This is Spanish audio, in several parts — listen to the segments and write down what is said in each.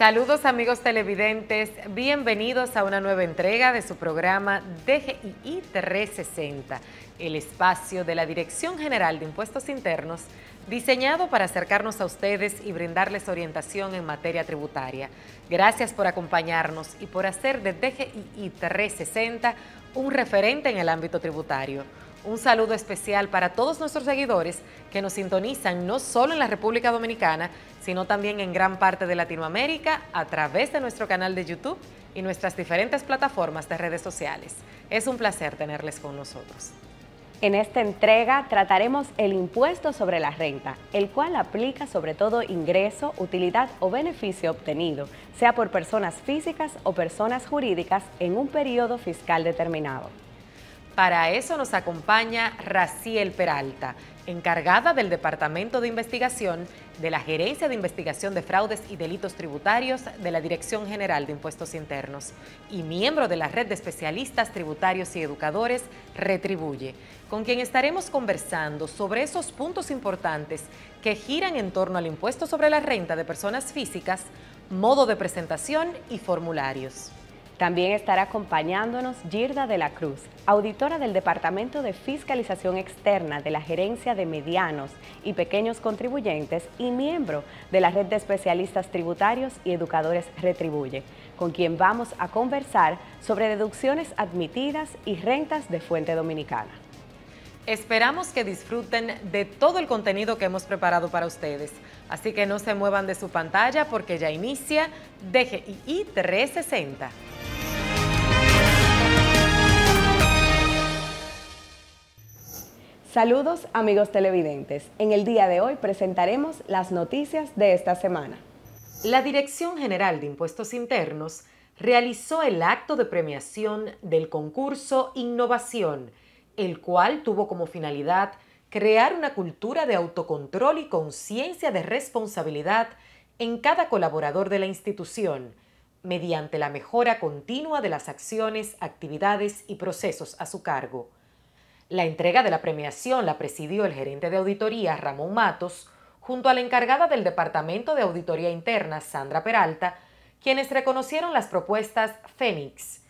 Saludos amigos televidentes, bienvenidos a una nueva entrega de su programa DGII 360, el espacio de la Dirección General de Impuestos Internos diseñado para acercarnos a ustedes y brindarles orientación en materia tributaria. Gracias por acompañarnos y por hacer de DGII 360 un referente en el ámbito tributario. Un saludo especial para todos nuestros seguidores que nos sintonizan no solo en la República Dominicana, sino también en gran parte de Latinoamérica a través de nuestro canal de YouTube y nuestras diferentes plataformas de redes sociales. Es un placer tenerles con nosotros. En esta entrega trataremos el impuesto sobre la renta, el cual aplica sobre todo ingreso, utilidad o beneficio obtenido, sea por personas físicas o personas jurídicas en un periodo fiscal determinado. Para eso nos acompaña Raciel Peralta, encargada del Departamento de Investigación de la Gerencia de Investigación de Fraudes y Delitos Tributarios de la Dirección General de Impuestos Internos y miembro de la Red de Especialistas Tributarios y Educadores Retribuye, con quien estaremos conversando sobre esos puntos importantes que giran en torno al impuesto sobre la renta de personas físicas, modo de presentación y formularios. También estará acompañándonos Girda de la Cruz, auditora del Departamento de Fiscalización Externa de la Gerencia de Medianos y Pequeños Contribuyentes y miembro de la Red de Especialistas Tributarios y Educadores Retribuye, con quien vamos a conversar sobre deducciones admitidas y rentas de fuente dominicana. Esperamos que disfruten de todo el contenido que hemos preparado para ustedes, así que no se muevan de su pantalla porque ya inicia DGII 360. Saludos amigos televidentes, en el día de hoy presentaremos las noticias de esta semana. La Dirección General de Impuestos Internos realizó el acto de premiación del concurso Innovación, el cual tuvo como finalidad crear una cultura de autocontrol y conciencia de responsabilidad en cada colaborador de la institución, mediante la mejora continua de las acciones, actividades y procesos a su cargo. La entrega de la premiación la presidió el gerente de auditoría, Ramón Matos, junto a la encargada del Departamento de Auditoría Interna, Sandra Peralta, quienes reconocieron las propuestas Fénix,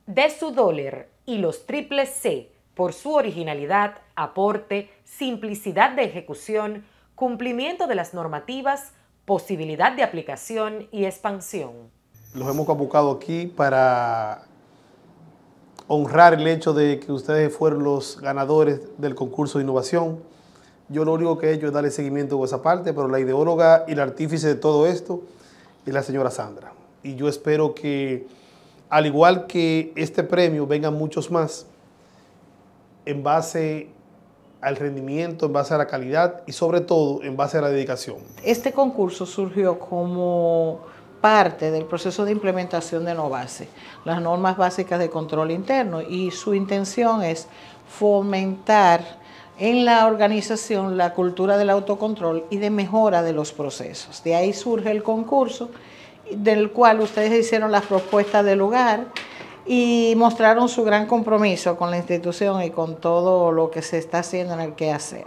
DSUDOLER y los Triple C por su originalidad, aporte, simplicidad de ejecución, cumplimiento de las normativas, posibilidad de aplicación y expansión. Los hemos convocado aquí para honrar el hecho de que ustedes fueron los ganadores del concurso de innovación. Yo lo único que he hecho es darle seguimiento a esa parte, pero la ideóloga y la artífice de todo esto es la señora Sandra. Y yo espero que, al igual que este premio, vengan muchos más en base al rendimiento, en base a la calidad y sobre todo en base a la dedicación. Este concurso surgió como parte del proceso de implementación de NOBASE, las normas básicas de control interno, y su intención es fomentar en la organización la cultura del autocontrol y de mejora de los procesos. De ahí surge el concurso, del cual ustedes hicieron las propuestas del lugar y mostraron su gran compromiso con la institución y con todo lo que se está haciendo en el quehacer.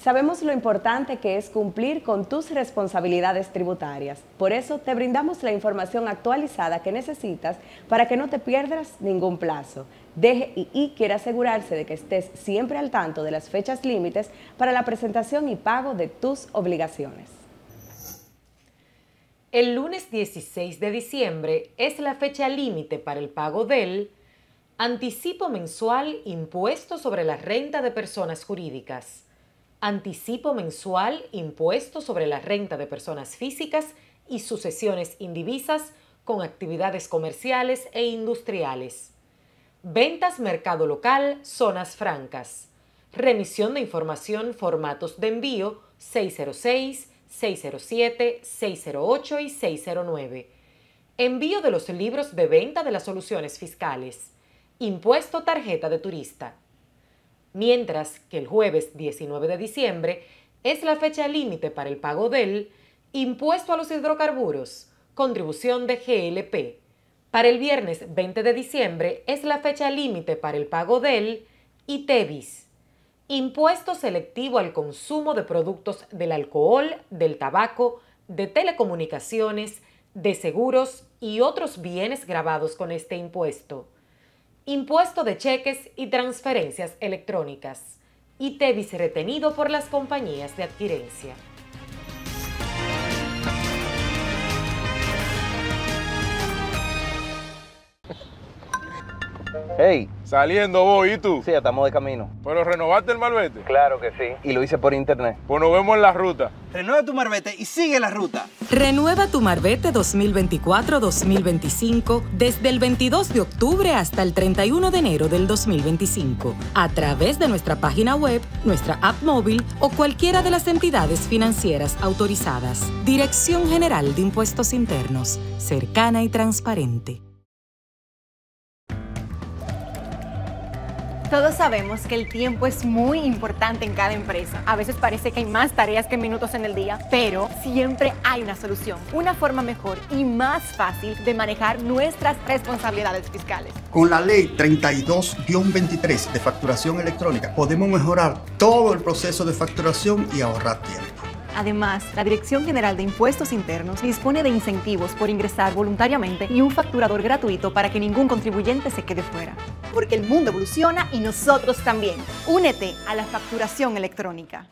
Sabemos lo importante que es cumplir con tus responsabilidades tributarias. Por eso te brindamos la información actualizada que necesitas para que no te pierdas ningún plazo. DGII quiere asegurarse de que estés siempre al tanto de las fechas límites para la presentación y pago de tus obligaciones. El lunes 16 de diciembre es la fecha límite para el pago del anticipo mensual impuesto sobre la renta de personas jurídicas, anticipo mensual impuesto sobre la renta de personas físicas y sucesiones indivisas con actividades comerciales e industriales, ventas mercado local, zonas francas, remisión de información, formatos de envío 606, 607, 608 y 609, envío de los libros de venta de las soluciones fiscales, impuesto tarjeta de turista. Mientras que el jueves 19 de diciembre es la fecha límite para el pago del impuesto a los hidrocarburos, contribución de GLP. Para el viernes 20 de diciembre es la fecha límite para el pago del ITEVIS, impuesto selectivo al consumo de productos del alcohol, del tabaco, de telecomunicaciones, de seguros y otros bienes gravados con este impuesto, impuesto de cheques y transferencias electrónicas, ITEVIS retenido por las compañías de adquirencia. Hey, Saliendo voy, ¿y tú? sí, estamos de camino. ¿Pero renovaste el malvete? Claro que sí. Y lo hice por internet. Pues nos vemos en la ruta. Renueva tu marbete y sigue la ruta. Renueva tu marbete 2024-2025 desde el 22 de octubre hasta el 31 de enero del 2025 a través de nuestra página web, nuestra app móvil o cualquiera de las entidades financieras autorizadas. Dirección General de Impuestos Internos, cercana y transparente. Todos sabemos que el tiempo es muy importante en cada empresa. A veces parece que hay más tareas que minutos en el día, pero siempre hay una solución, una forma mejor y más fácil de manejar nuestras responsabilidades fiscales. Con la ley 32-23 de facturación electrónica podemos mejorar todo el proceso de facturación y ahorrar tiempo. Además, la Dirección General de Impuestos Internos dispone de incentivos por ingresar voluntariamente y un facturador gratuito para que ningún contribuyente se quede fuera. Porque el mundo evoluciona y nosotros también. Únete a la facturación electrónica.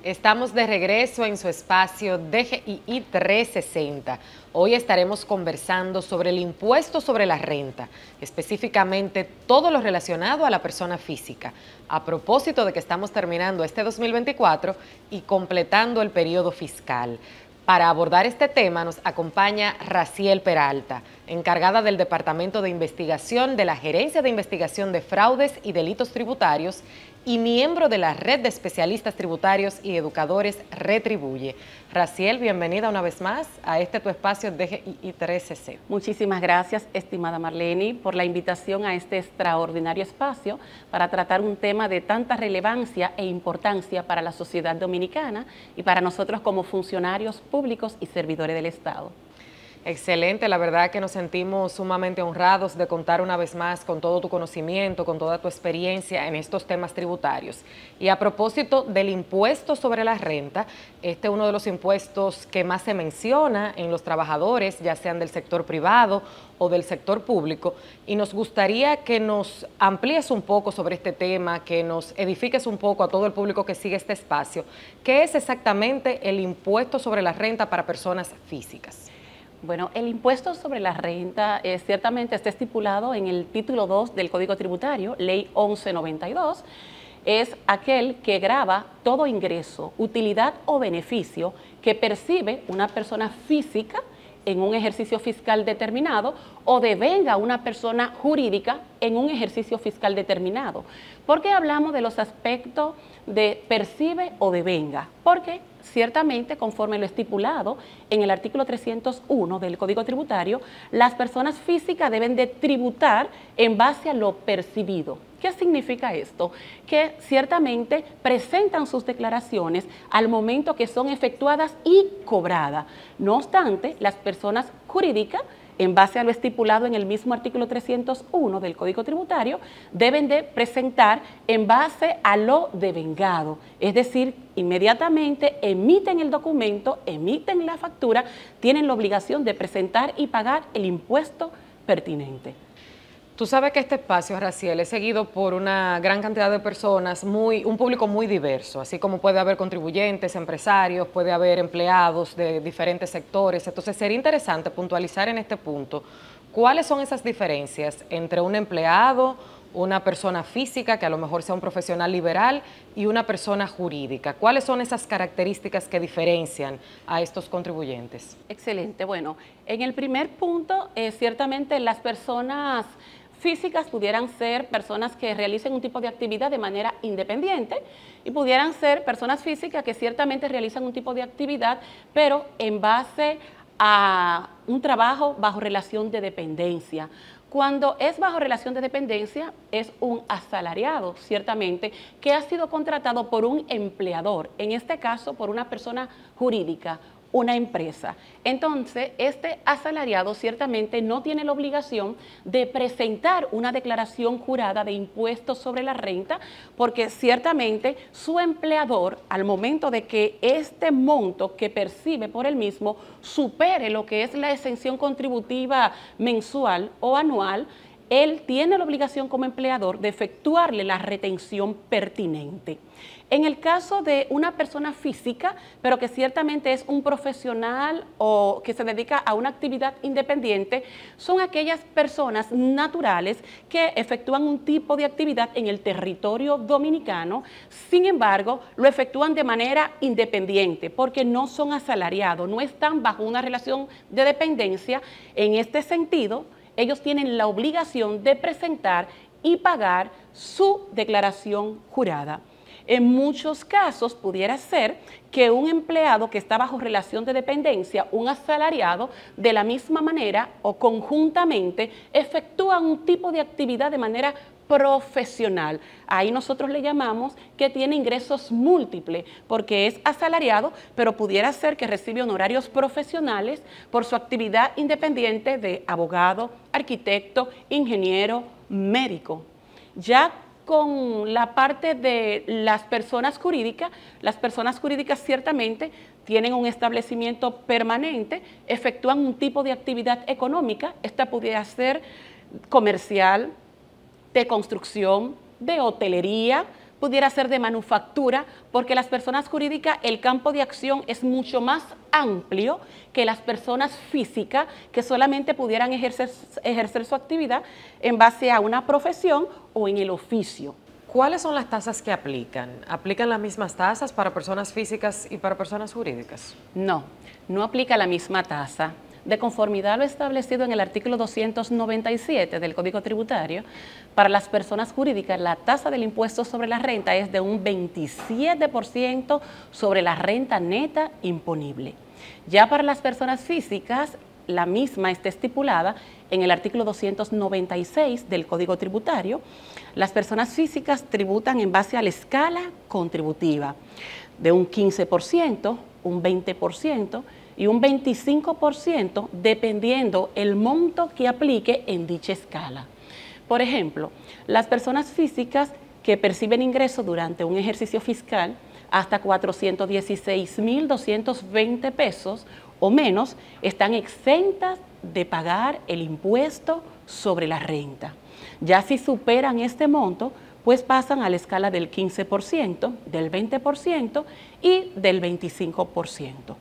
Estamos de regreso en su espacio DGII 360. Hoy estaremos conversando sobre el impuesto sobre la renta, específicamente todo lo relacionado a la persona física, a propósito de que estamos terminando este 2024 y completando el periodo fiscal. Para abordar este tema nos acompaña Raciel Peralta, encargada del Departamento de Investigación de la Gerencia de Investigación de Fraudes y Delitos Tributarios y miembro de la Red de Especialistas Tributarios y Educadores Retribuye. Raciel, bienvenida una vez más a este tu espacio DGII 360. Muchísimas gracias, estimada Marlene, por la invitación a este extraordinario espacio para tratar un tema de tanta relevancia e importancia para la sociedad dominicana y para nosotros como funcionarios públicos y servidores del Estado. Excelente, la verdad que nos sentimos sumamente honrados de contar una vez más con todo tu conocimiento, con toda tu experiencia en estos temas tributarios. Y a propósito del impuesto sobre la renta, este es uno de los impuestos que más se menciona en los trabajadores, ya sean del sector privado o del sector público, y nos gustaría que nos amplíes un poco sobre este tema, que nos edifiques un poco a todo el público que sigue este espacio. ¿Qué es exactamente el impuesto sobre la renta para personas físicas? Bueno, el impuesto sobre la renta ciertamente está estipulado en el título 2 del Código Tributario, Ley 1192, es aquel que grava todo ingreso, utilidad o beneficio que percibe una persona física en un ejercicio fiscal determinado o devenga una persona jurídica en un ejercicio fiscal determinado. ¿Por qué hablamos de los aspectos de percibe o devenga? Porque ciertamente, conforme lo estipulado en el artículo 301 del Código Tributario, las personas físicas deben de tributar en base a lo percibido. ¿Qué significa esto? Que ciertamente presentan sus declaraciones al momento que son efectuadas y cobradas. No obstante, las personas jurídicas, en base a lo estipulado en el mismo artículo 301 del Código Tributario, deben de presentar en base a lo devengado. Es decir, inmediatamente emiten el documento, emiten la factura, tienen la obligación de presentar y pagar el impuesto pertinente. Tú sabes que este espacio, Raciel, es seguido por una gran cantidad de personas, un público muy diverso, así como puede haber contribuyentes, empresarios, puede haber empleados de diferentes sectores. Entonces sería interesante puntualizar en este punto cuáles son esas diferencias entre un empleado, una persona física, que a lo mejor sea un profesional liberal, y una persona jurídica. ¿Cuáles son esas características que diferencian a estos contribuyentes? Excelente. Bueno, en el primer punto, ciertamente las personas físicas pudieran ser personas que realicen un tipo de actividad de manera independiente y pudieran ser personas físicas que ciertamente realizan un tipo de actividad, pero en base a un trabajo bajo relación de dependencia. Cuando es bajo relación de dependencia, es un asalariado, ciertamente, que ha sido contratado por un empleador, en este caso por una persona jurídica, una empresa. Entonces, este asalariado ciertamente no tiene la obligación de presentar una declaración jurada de impuestos sobre la renta, porque ciertamente su empleador, al momento de que este monto que percibe por él mismo supere lo que es la exención contributiva mensual o anual, él tiene la obligación como empleador de efectuarle la retención pertinente. En el caso de una persona física, pero que ciertamente es un profesional o que se dedica a una actividad independiente, son aquellas personas naturales que efectúan un tipo de actividad en el territorio dominicano, sin embargo, lo efectúan de manera independiente porque no son asalariados, no están bajo una relación de dependencia. En este sentido, ellos tienen la obligación de presentar y pagar su declaración jurada. En muchos casos pudiera ser que un empleado que está bajo relación de dependencia, un asalariado, de la misma manera o conjuntamente efectúan un tipo de actividad de manera profesional. Ahí nosotros le llamamos que tiene ingresos múltiples, porque es asalariado, pero pudiera ser que recibe honorarios profesionales por su actividad independiente de abogado, arquitecto, ingeniero, médico. Ya con la parte de las personas jurídicas ciertamente tienen un establecimiento permanente, efectúan un tipo de actividad económica, esta pudiera ser comercial, de construcción, de hotelería, pudiera ser de manufactura, porque las personas jurídicas, el campo de acción es mucho más amplio que las personas físicas que solamente pudieran ejercer su actividad en base a una profesión o en el oficio. ¿Cuáles son las tasas que aplican? ¿Aplican las mismas tasas para personas físicas y para personas jurídicas? No, no aplica la misma tasa. De conformidad a lo establecido en el artículo 297 del Código Tributario, para las personas jurídicas la tasa del impuesto sobre la renta es de un 27% sobre la renta neta imponible. Ya para las personas físicas, la misma está estipulada en el artículo 296 del Código Tributario. Las personas físicas tributan en base a la escala contributiva de un 15%, un 20%, y un 25% dependiendo el monto que aplique en dicha escala. Por ejemplo, las personas físicas que perciben ingresos durante un ejercicio fiscal hasta 416.220 pesos o menos están exentas de pagar el impuesto sobre la renta. Ya si superan este monto, pues pasan a la escala del 15%, del 20% y del 25%.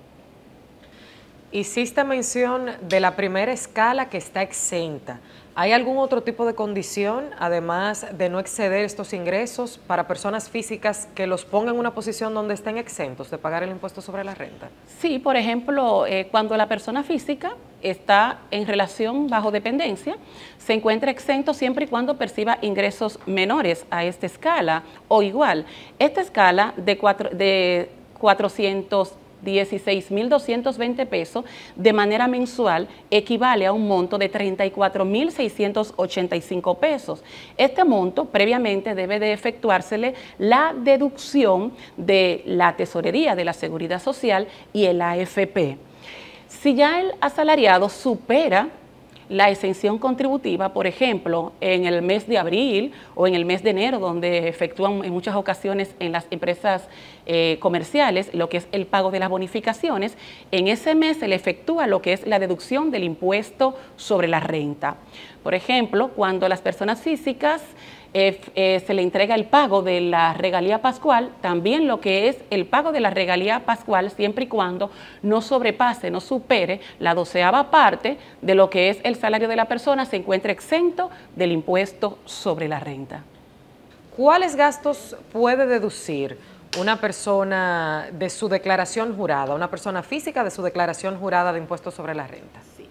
Hiciste mención de la primera escala que está exenta. ¿Hay algún otro tipo de condición, además de no exceder estos ingresos, para personas físicas que los pongan en una posición donde estén exentos de pagar el impuesto sobre la renta? Sí, por ejemplo, cuando la persona física está en relación bajo dependencia, se encuentra exento siempre y cuando perciba ingresos menores a esta escala o igual. Esta escala de 416.220 pesos de manera mensual equivale a un monto de 34.685 pesos. Este monto previamente debe de efectuársele la deducción de la tesorería de la Seguridad Social y el AFP. Si ya el asalariado supera la exención contributiva, por ejemplo, en el mes de abril o en el mes de enero, donde efectúan en muchas ocasiones en las empresas comerciales lo que es el pago de las bonificaciones, en ese mes se le efectúa lo que es la deducción del impuesto sobre la renta. Por ejemplo, cuando las personas físicas se le entrega el pago de la regalía pascual, también lo que es el pago de la regalía pascual, siempre y cuando no sobrepase, no supere la 12ª parte de lo que es el salario de la persona, se encuentra exento del impuesto sobre la renta. ¿Cuáles gastos puede deducir una persona de su declaración jurada, una persona física de su declaración jurada de impuestos sobre la renta? Sí.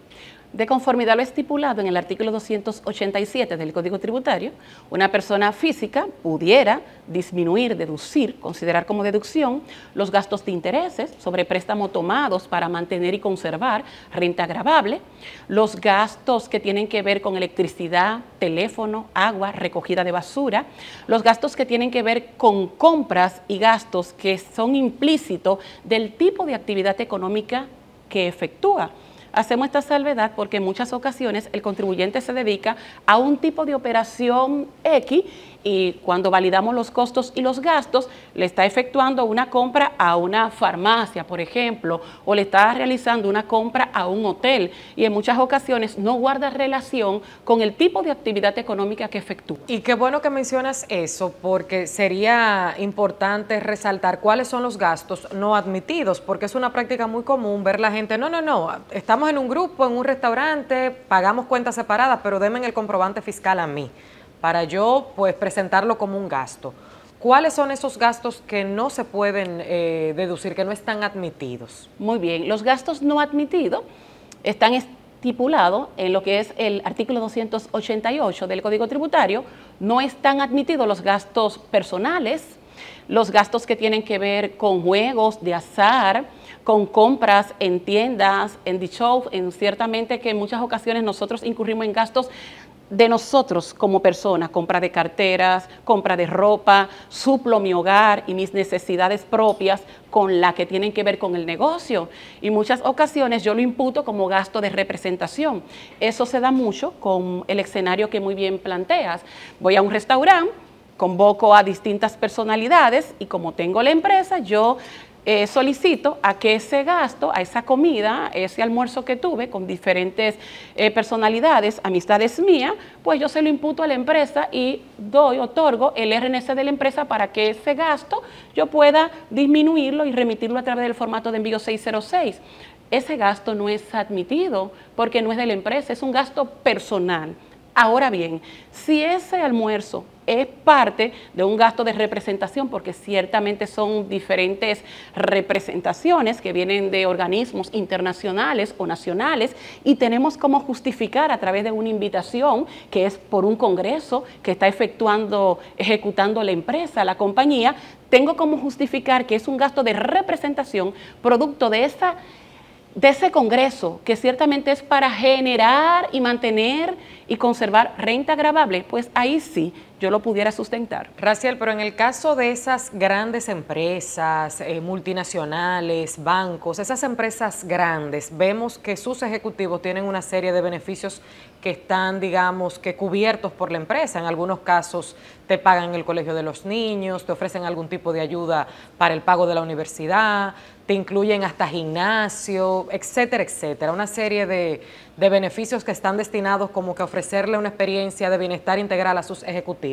De conformidad a lo estipulado en el artículo 287 del Código Tributario, una persona física pudiera disminuir, deducir, considerar como deducción los gastos de intereses sobre préstamos tomados para mantener y conservar renta gravable, los gastos que tienen que ver con electricidad, teléfono, agua, recogida de basura, los gastos que tienen que ver con compras y gastos que son implícitos del tipo de actividad económica que efectúa. Hacemos esta salvedad porque en muchas ocasiones el contribuyente se dedica a un tipo de operación X y cuando validamos los costos y los gastos, le está efectuando una compra a una farmacia, por ejemplo, o le está realizando una compra a un hotel y en muchas ocasiones no guarda relación con el tipo de actividad económica que efectúa. Y qué bueno que mencionas eso, porque sería importante resaltar cuáles son los gastos no admitidos, porque es una práctica muy común ver la gente, no, estamos en un grupo, en un restaurante, pagamos cuentas separadas, pero denme el comprobante fiscal a mí, para yo pues presentarlo como un gasto. ¿Cuáles son esos gastos que no se pueden deducir, que no están admitidos? Muy bien, los gastos no admitidos están estipulados en lo que es el artículo 288 del Código Tributario. No están admitidos los gastos personales, los gastos que tienen que ver con juegos de azar, con compras en tiendas, en The Show, ciertamente que en muchas ocasiones nosotros incurrimos en gastos de nosotros como personas, compra de carteras, compra de ropa, suplo mi hogar y mis necesidades propias con la que tienen que ver con el negocio. Y muchas ocasiones yo lo imputo como gasto de representación. Eso se da mucho con el escenario que muy bien planteas. Voy a un restaurante, convoco a distintas personalidades y como tengo la empresa, yo solicito a que ese gasto, a esa comida, ese almuerzo que tuve con diferentes personalidades, amistades mías, pues yo se lo imputo a la empresa y otorgo el RNC de la empresa para que ese gasto yo pueda disminuirlo y remitirlo a través del formato de envío 606. Ese gasto no es admitido porque no es de la empresa, es un gasto personal. Ahora bien, si ese almuerzo es parte de un gasto de representación, porque ciertamente son diferentes representaciones que vienen de organismos internacionales o nacionales y tenemos como justificar a través de una invitación que es por un congreso que está ejecutando la empresa, la compañía, tengo como justificar que es un gasto de representación producto de ese congreso, que ciertamente es para generar y mantener y conservar renta gravable, pues ahí sí yo lo pudiera sustentar. Raciel, pero en el caso de esas grandes empresas, multinacionales, bancos, esas empresas grandes, vemos que sus ejecutivos tienen una serie de beneficios que están, digamos, que cubiertos por la empresa. En algunos casos te pagan el colegio de los niños, te ofrecen algún tipo de ayuda para el pago de la universidad, te incluyen hasta gimnasio, etcétera, etcétera. Una serie de beneficios que están destinados como que a ofrecerle una experiencia de bienestar integral a sus ejecutivos.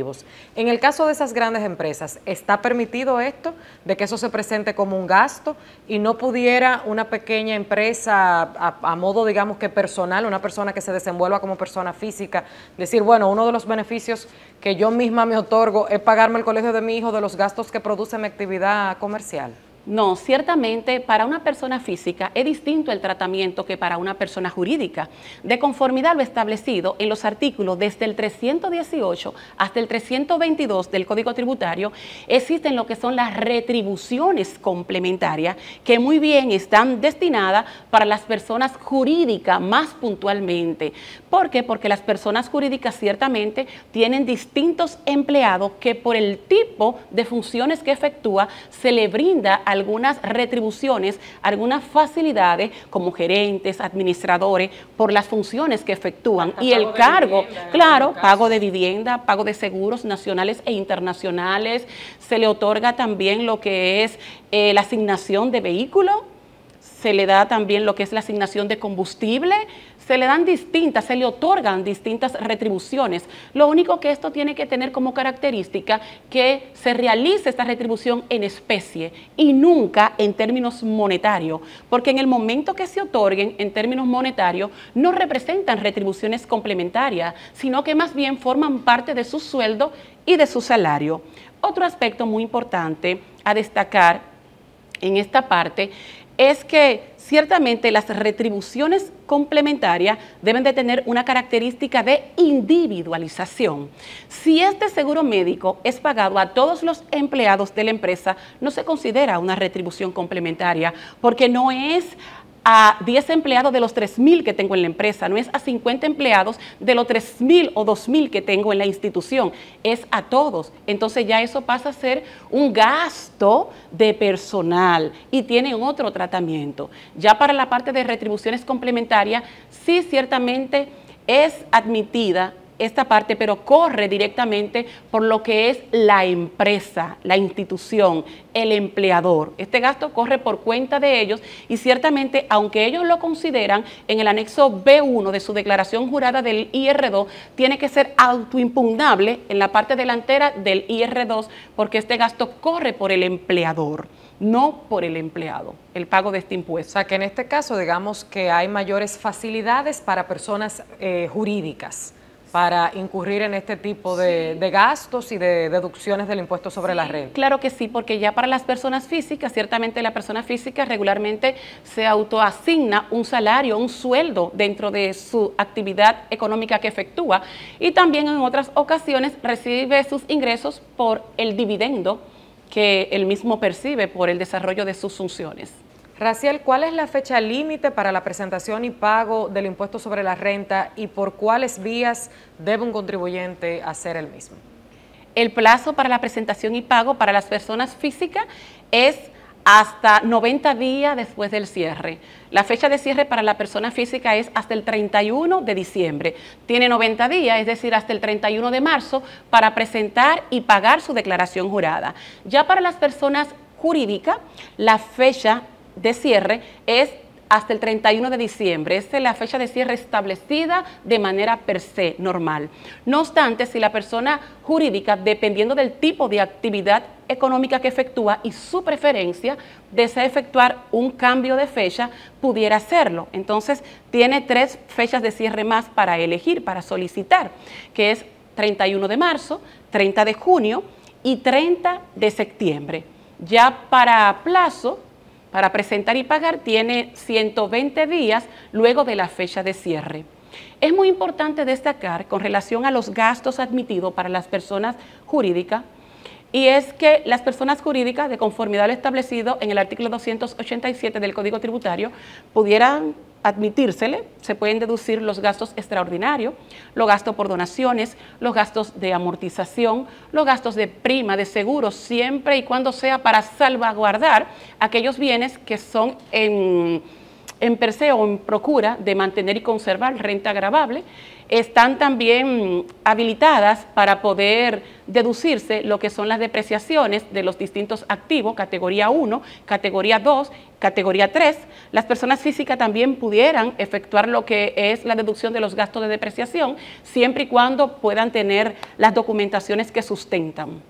En el caso de esas grandes empresas, ¿está permitido esto, de que eso se presente como un gasto y no pudiera una pequeña empresa a modo, digamos que personal, una persona que se desenvuelva como persona física, decir, bueno, uno de los beneficios que yo misma me otorgo es pagarme el colegio de mi hijo de los gastos que produce mi actividad comercial? No, ciertamente para una persona física es distinto el tratamiento que para una persona jurídica. De conformidad a lo establecido en los artículos desde el 318 hasta el 322 del Código Tributario, existen lo que son las retribuciones complementarias que muy bien están destinadas para las personas jurídicas más puntualmente. ¿Por qué? Porque las personas jurídicas ciertamente tienen distintos empleados que por el tipo de funciones que efectúa se le brinda algunas retribuciones, algunas facilidades como gerentes, administradores, por las funciones que efectúan. Y el cargo, claro, pago de vivienda, pago de seguros nacionales e internacionales, se le otorga también lo que es la asignación de vehículo, se le da también lo que es la asignación de combustible, se le otorgan distintas retribuciones. Lo único que esto tiene que tener como característica que se realice esta retribución en especie y nunca en términos monetarios, porque en el momento que se otorguen en términos monetarios no representan retribuciones complementarias, sino que más bien forman parte de su sueldo y de su salario. Otro aspecto muy importante a destacar en esta parte es que Ciertamente las retribuciones complementarias deben de tener una característica de individualización. Si este seguro médico es pagado a todos los empleados de la empresa, no se considera una retribución complementaria porque no es a 10 empleados de los 3.000 que tengo en la empresa, no es a 50 empleados de los 3.000 o 2.000 que tengo en la institución, es a todos. Entonces ya eso pasa a ser un gasto de personal y tiene otro tratamiento. Ya para la parte de retribuciones complementarias, sí ciertamente es admitida esta parte, pero corre directamente por lo que es la empresa, la institución, el empleador. Este gasto corre por cuenta de ellos y ciertamente, aunque ellos lo consideran, en el anexo B1 de su declaración jurada del IR2, tiene que ser autoimpugnable en la parte delantera del IR2 porque este gasto corre por el empleador, no por el empleado, el pago de este impuesto. O sea, que en este caso, digamos que hay mayores facilidades para personas jurídicas para incurrir en este tipo de gastos y de deducciones del impuesto sobre la renta. Claro que sí, porque ya para las personas físicas, ciertamente la persona física regularmente se autoasigna un salario, un sueldo dentro de su actividad económica que efectúa y también en otras ocasiones recibe sus ingresos por el dividendo que él mismo percibe por el desarrollo de sus funciones. Raciel, ¿cuál es la fecha límite para la presentación y pago del impuesto sobre la renta y por cuáles vías debe un contribuyente hacer el mismo? El plazo para la presentación y pago para las personas físicas es hasta 90 días después del cierre. La fecha de cierre para la persona física es hasta el 31 de diciembre. Tiene 90 días, es decir, hasta el 31 de marzo para presentar y pagar su declaración jurada. Ya para las personas jurídicas, la fecha de cierre es hasta el 31 de diciembre. Esta es la fecha de cierre establecida de manera per se normal. No obstante, si la persona jurídica, dependiendo del tipo de actividad económica que efectúa y su preferencia, desea efectuar un cambio de fecha, pudiera hacerlo. Entonces, tiene 3 fechas de cierre más para elegir, para solicitar, que es 31 de marzo, 30 de junio y 30 de septiembre. Ya para plazo, para presentar y pagar, tiene 120 días luego de la fecha de cierre. Es muy importante destacar con relación a los gastos admitidos para las personas jurídicas, y es que las personas jurídicas, de conformidad a lo establecido en el artículo 287 del Código Tributario, pudieran admitírsele, se pueden deducir los gastos extraordinarios, los gastos por donaciones, los gastos de amortización, los gastos de prima, de seguro, siempre y cuando sea para salvaguardar aquellos bienes que son en per se o en procura de mantener y conservar renta gravable. Están también habilitadas para poder deducirse lo que son las depreciaciones de los distintos activos, categoría 1, categoría 2, categoría 3. Las personas físicas también pudieran efectuar lo que es la deducción de los gastos de depreciación, siempre y cuando puedan tener las documentaciones que sustentan.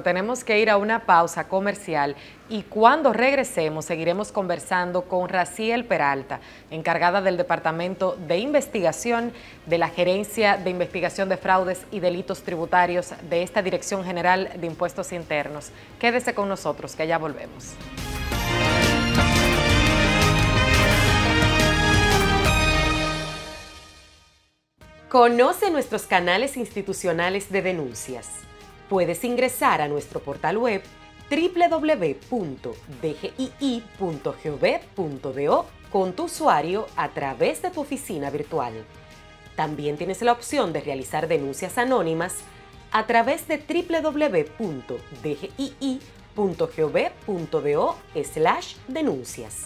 Tenemos que ir a una pausa comercial y cuando regresemos seguiremos conversando con Raciel Peralta, encargada del Departamento de Investigación de la Gerencia de Investigación de Fraudes y Delitos Tributarios de esta Dirección General de Impuestos Internos. Quédese con nosotros, que ya volvemos. Conoce nuestros canales institucionales de denuncias. Puedes ingresar a nuestro portal web www.dgii.gov.do con tu usuario a través de tu oficina virtual. También tienes la opción de realizar denuncias anónimas a través de www.dgii.gov.do/denuncias.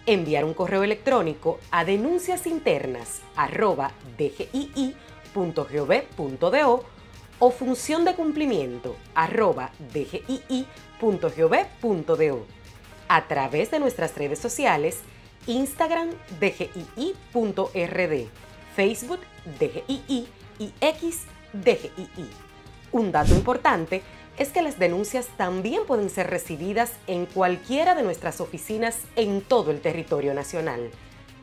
Enviar un correo electrónico a denunciasinternas@dgii.gov.do o función de cumplimiento @dgii.gov.do, a través de nuestras redes sociales, Instagram dgii.rd, Facebook DGII y X DGII. Un dato importante es que las denuncias también pueden ser recibidas en cualquiera de nuestras oficinas en todo el territorio nacional,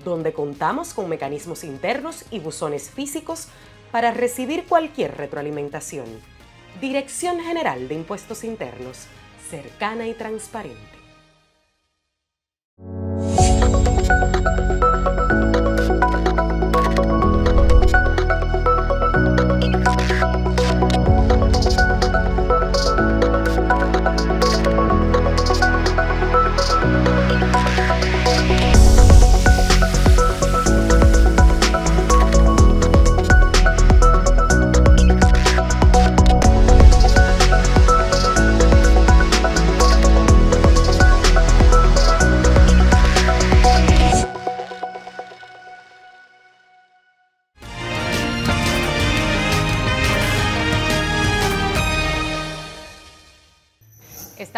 donde contamos con mecanismos internos y buzones físicos para recibir cualquier retroalimentación. Dirección General de Impuestos Internos, cercana y transparente.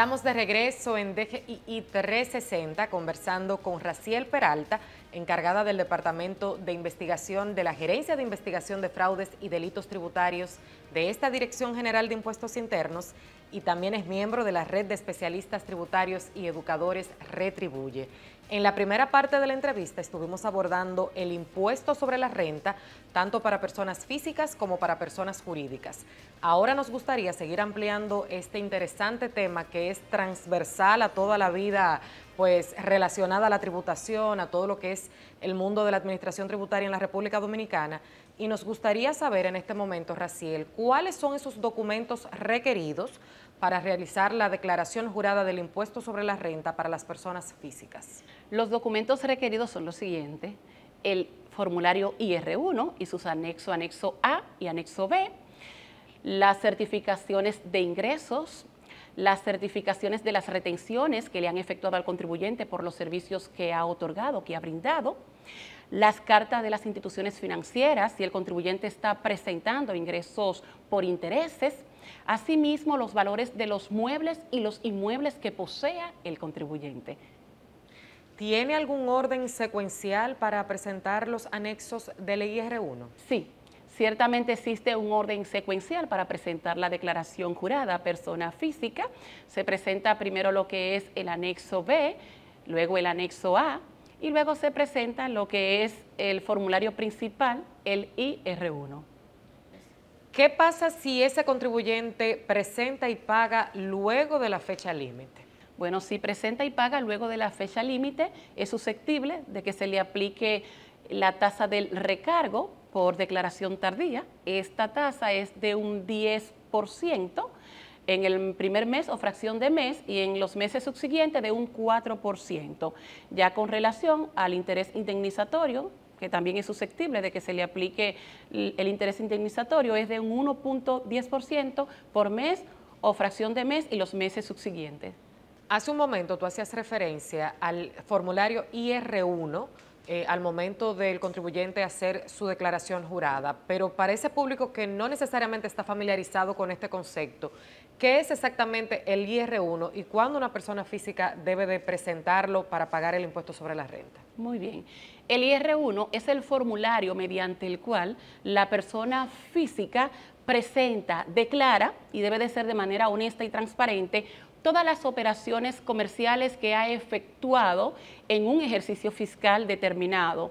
Estamos de regreso en DGII 360 conversando con Raciel Peralta, encargada del Departamento de Investigación de la Gerencia de Investigación de Fraudes y Delitos Tributarios de esta Dirección General de Impuestos Internos, y también es miembro de la Red de Especialistas Tributarios y Educadores Retribuye. En la primera parte de la entrevista estuvimos abordando el impuesto sobre la renta, tanto para personas físicas como para personas jurídicas. Ahora nos gustaría seguir ampliando este interesante tema que es transversal a toda la vida, pues relacionada a la tributación, a todo lo que es el mundo de la administración tributaria en la República Dominicana. Y nos gustaría saber en este momento, Raciel, ¿cuáles son esos documentos requeridos para realizar la declaración jurada del impuesto sobre la renta para las personas físicas? Los documentos requeridos son los siguientes: el formulario IR1 y sus anexos, anexo A y anexo B, las certificaciones de ingresos, las certificaciones de las retenciones que le han efectuado al contribuyente por los servicios que ha otorgado, que ha brindado, las cartas de las instituciones financieras si el contribuyente está presentando ingresos por intereses, asimismo los valores de los muebles y los inmuebles que posea el contribuyente. ¿Tiene algún orden secuencial para presentar los anexos del IR1? Sí. Ciertamente existe un orden secuencial para presentar la declaración jurada persona física. Se presenta primero lo que es el anexo B, luego el anexo A, y luego se presenta lo que es el formulario principal, el IR1. ¿Qué pasa si ese contribuyente presenta y paga luego de la fecha límite? Bueno, si presenta y paga luego de la fecha límite, es susceptible de que se le aplique la tasa del recargo por declaración tardía. Esta tasa es de un 10% en el primer mes o fracción de mes, y en los meses subsiguientes de un 4%. Ya con relación al interés indemnizatorio, que también es susceptible de que se le aplique el interés indemnizatorio, es de un 1.10% por mes o fracción de mes y los meses subsiguientes. Hace un momento tú hacías referencia al formulario IR1, al momento del contribuyente hacer su declaración jurada, pero para ese público que no necesariamente está familiarizado con este concepto, ¿qué es exactamente el IR1 y cuándo una persona física debe de presentarlo para pagar el impuesto sobre la renta? Muy bien. El IR1 es el formulario mediante el cual la persona física presenta, declara, y debe de ser de manera honesta y transparente, todas las operaciones comerciales que ha efectuado en un ejercicio fiscal determinado.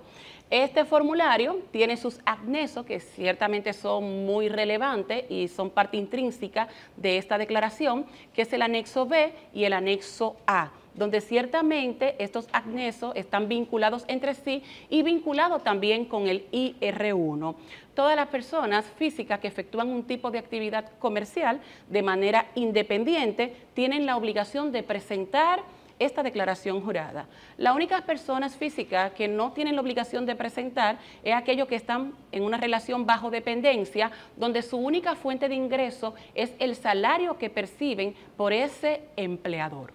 Este formulario tiene sus anexos, que ciertamente son muy relevantes y son parte intrínseca de esta declaración, que es el anexo B y el anexo A, donde ciertamente estos anexos están vinculados entre sí y vinculados también con el IR1. Todas las personas físicas que efectúan un tipo de actividad comercial de manera independiente tienen la obligación de presentar esta declaración jurada. Las únicas personas físicas que no tienen la obligación de presentar es aquellos que están en una relación bajo dependencia, donde su única fuente de ingreso es el salario que perciben por ese empleador.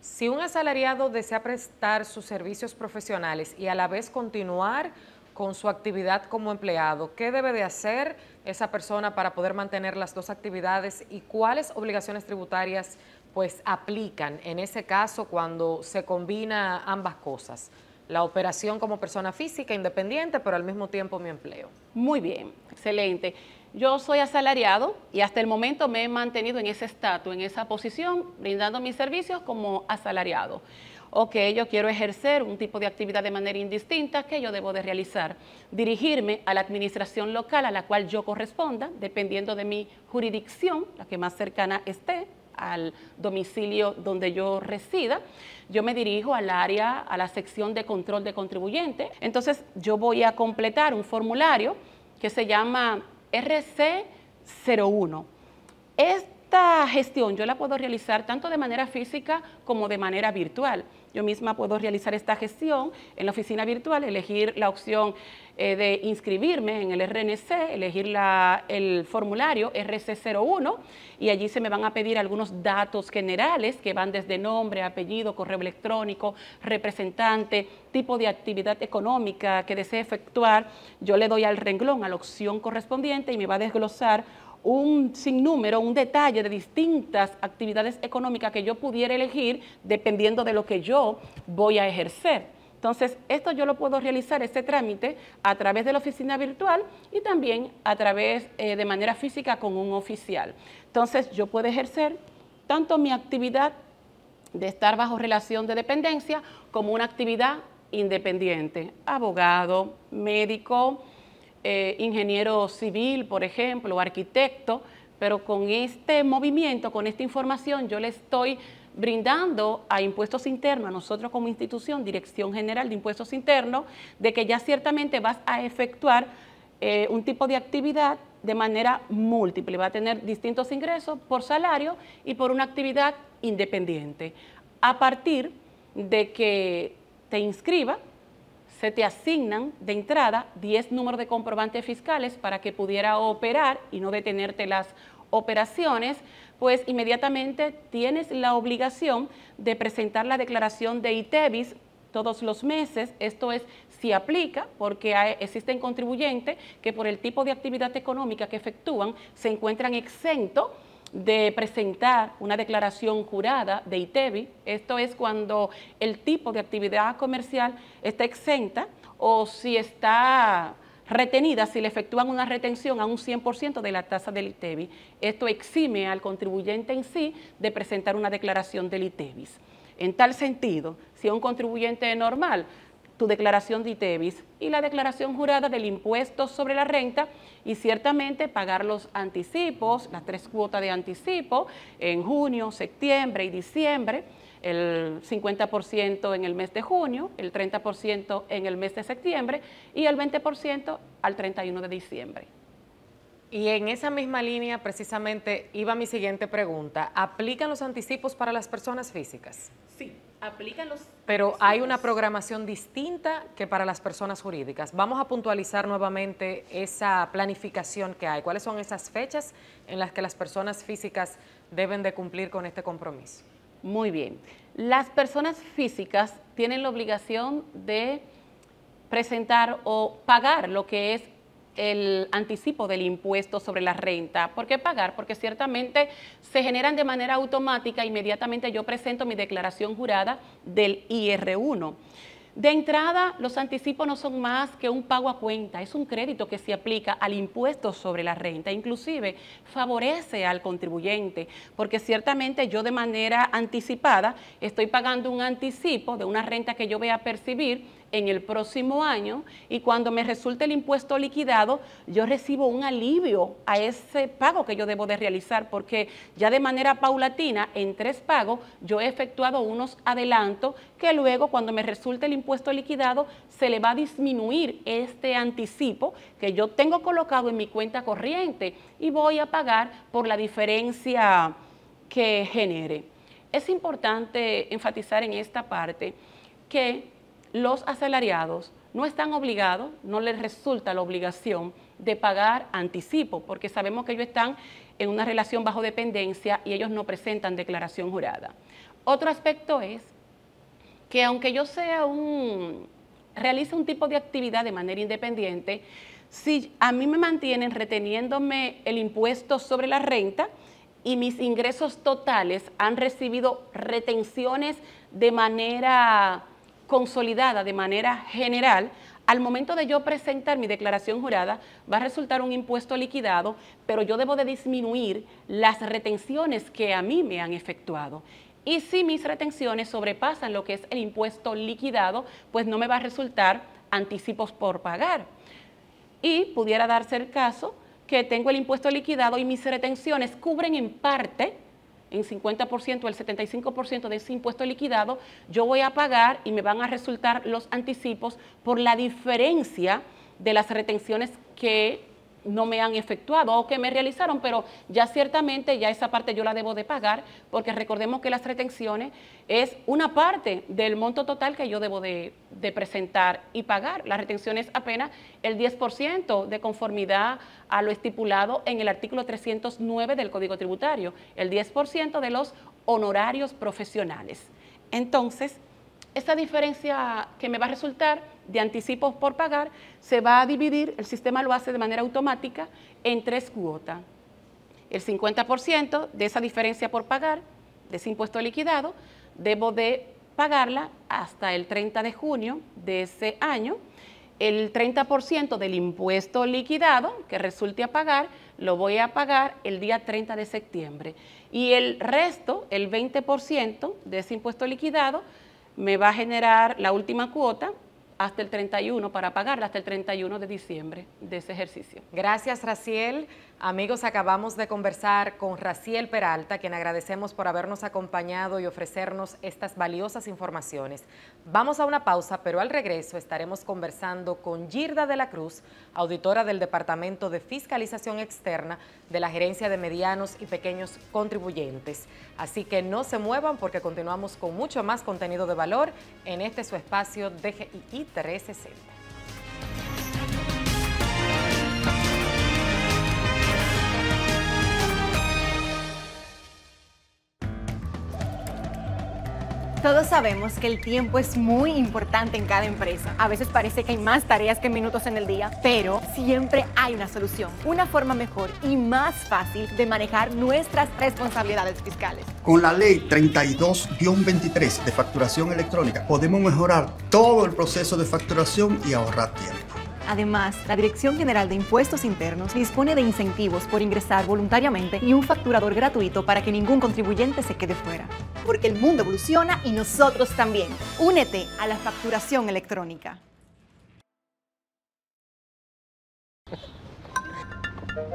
Si un asalariado desea prestar sus servicios profesionales y a la vez continuar con su actividad como empleado, ¿qué debe de hacer esa persona para poder mantener las dos actividades y cuáles obligaciones tributarias pues aplican en ese caso cuando se combina ambas cosas? La operación como persona física independiente, pero al mismo tiempo mi empleo. Muy bien, excelente. Yo soy asalariado y hasta el momento me he mantenido en ese estatus, en esa posición, brindando mis servicios como asalariado. Ok, yo quiero ejercer un tipo de actividad de manera indistinta, ¿qué yo debo de realizar? Dirigirme a la administración local a la cual yo corresponda, dependiendo de mi jurisdicción, la que más cercana esté al domicilio donde yo resida. Yo me dirijo al área, a la sección de control de contribuyente. Entonces yo voy a completar un formulario que se llama RC01. Esta gestión yo la puedo realizar tanto de manera física como de manera virtual. Yo misma puedo realizar esta gestión en la oficina virtual, elegir la opción de inscribirme en el RNC, elegir el formulario RC01 y allí se me van a pedir algunos datos generales que van desde nombre, apellido, correo electrónico, representante, tipo de actividad económica que desee efectuar. Yo le doy al renglón, a la opción correspondiente y me va a desglosar un sinnúmero, un detalle de distintas actividades económicas que yo pudiera elegir dependiendo de lo que yo voy a ejercer. Entonces, esto yo lo puedo realizar, este trámite, a través de la oficina virtual y también a través de manera física con un oficial. Entonces, yo puedo ejercer tanto mi actividad de estar bajo relación de dependencia como una actividad independiente, abogado, médico, ingeniero civil, por ejemplo, arquitecto, pero con este movimiento, con esta información, yo le estoy brindando a Impuestos Internos, a nosotros como institución, Dirección General de Impuestos Internos, de que ya ciertamente vas a efectuar un tipo de actividad de manera múltiple, va a tener distintos ingresos por salario y por una actividad independiente. A partir de que te inscriba, se te asignan de entrada 10 números de comprobantes fiscales para que pudiera operar y no detenerte las operaciones, pues inmediatamente tienes la obligación de presentar la declaración de ITEVIS todos los meses. Esto es, si aplica, porque existen contribuyentes que por el tipo de actividad económica que efectúan se encuentran exentos de presentar una declaración jurada de ITEVIS. Esto es cuando el tipo de actividad comercial está exenta o si está retenida, si le efectúan una retención a un 100% de la tasa del ITEVIS. Esto exime al contribuyente en sí de presentar una declaración del ITEVIS. En tal sentido, si es un contribuyente normal, tu declaración de ITEVIS y la declaración jurada del impuesto sobre la renta y ciertamente pagar los anticipos, las 3 cuotas de anticipo en junio, septiembre y diciembre, el 50% en el mes de junio, el 30% en el mes de septiembre y el 20% al 31 de diciembre. Y en esa misma línea, precisamente, iba mi siguiente pregunta. ¿Aplican los anticipos para las personas físicas? Sí, aplican los Pero anticipos. hay una programación distinta que para las personas jurídicas. Vamos a puntualizar nuevamente esa planificación que hay. ¿Cuáles son esas fechas en las que las personas físicas deben de cumplir con este compromiso? Muy bien. Las personas físicas tienen la obligación de presentar o pagar lo que es el anticipo del impuesto sobre la renta. ¿Por qué pagar? Porque ciertamente se generan de manera automática, inmediatamente yo presento mi declaración jurada del IR1. De entrada, los anticipos no son más que un pago a cuenta, es un crédito que se aplica al impuesto sobre la renta, inclusive favorece al contribuyente, porque ciertamente yo de manera anticipada estoy pagando un anticipo de una renta que yo voy a percibir en el próximo año y cuando me resulte el impuesto liquidado, yo recibo un alivio a ese pago que yo debo de realizar porque ya de manera paulatina, en 3 pagos, yo he efectuado unos adelantos que luego cuando me resulte el impuesto liquidado, se le va a disminuir este anticipo que yo tengo colocado en mi cuenta corriente y voy a pagar por la diferencia que genere. Es importante enfatizar en esta parte que los asalariados no están obligados, no les resulta la obligación de pagar anticipo, porque sabemos que ellos están en una relación bajo dependencia y ellos no presentan declaración jurada. Otro aspecto es que aunque yo realice un tipo de actividad de manera independiente, si a mí me mantienen reteniéndome el impuesto sobre la renta y mis ingresos totales han recibido retenciones de manera consolidada, de manera general, al momento de yo presentar mi declaración jurada, va a resultar un impuesto liquidado, pero yo debo de disminuir las retenciones que a mí me han efectuado. Y si mis retenciones sobrepasan lo que es el impuesto liquidado, pues no me va a resultar anticipos por pagar. Y pudiera darse el caso que tengo el impuesto liquidado y mis retenciones cubren en parte, en 50% o el 75% de ese impuesto liquidado, yo voy a pagar y me van a resultar los anticipos por la diferencia de las retenciones que no me han efectuado o que me realizaron, pero ya ciertamente ya esa parte yo la debo de pagar, porque recordemos que las retenciones es una parte del monto total que yo debo de presentar y pagar. La retención es apenas el 10% de conformidad a lo estipulado en el artículo 309 del Código Tributario, el 10% de los honorarios profesionales. Entonces, esa diferencia que me va a resultar de anticipos por pagar se va a dividir, el sistema lo hace de manera automática, en 3 cuotas. El 50% de esa diferencia por pagar, de ese impuesto liquidado, debo de pagarla hasta el 30 de junio de ese año. El 30% del impuesto liquidado que resulte a pagar, lo voy a pagar el día 30 de septiembre. Y el resto, el 20% de ese impuesto liquidado, me va a generar la última cuota hasta el 31, para pagarla hasta el 31 de diciembre de ese ejercicio. Gracias, Raciel. Amigos, acabamos de conversar con Raciel Peralta, quien agradecemos por habernos acompañado y ofrecernos estas valiosas informaciones. Vamos a una pausa, pero al regreso estaremos conversando con Girda de la Cruz, auditora del Departamento de Fiscalización Externa de la Gerencia de Medianos y Pequeños Contribuyentes. Así que no se muevan porque continuamos con mucho más contenido de valor en este su espacio DGII 360. Todos sabemos que el tiempo es muy importante en cada empresa. A veces parece que hay más tareas que minutos en el día, pero siempre hay una solución, una forma mejor y más fácil de manejar nuestras responsabilidades fiscales. Con la ley 32-23 de facturación electrónica podemos mejorar todo el proceso de facturación y ahorrar tiempo. Además, la Dirección General de Impuestos Internos dispone de incentivos por ingresar voluntariamente y un facturador gratuito para que ningún contribuyente se quede fuera. Porque el mundo evoluciona y nosotros también. Únete a la facturación electrónica.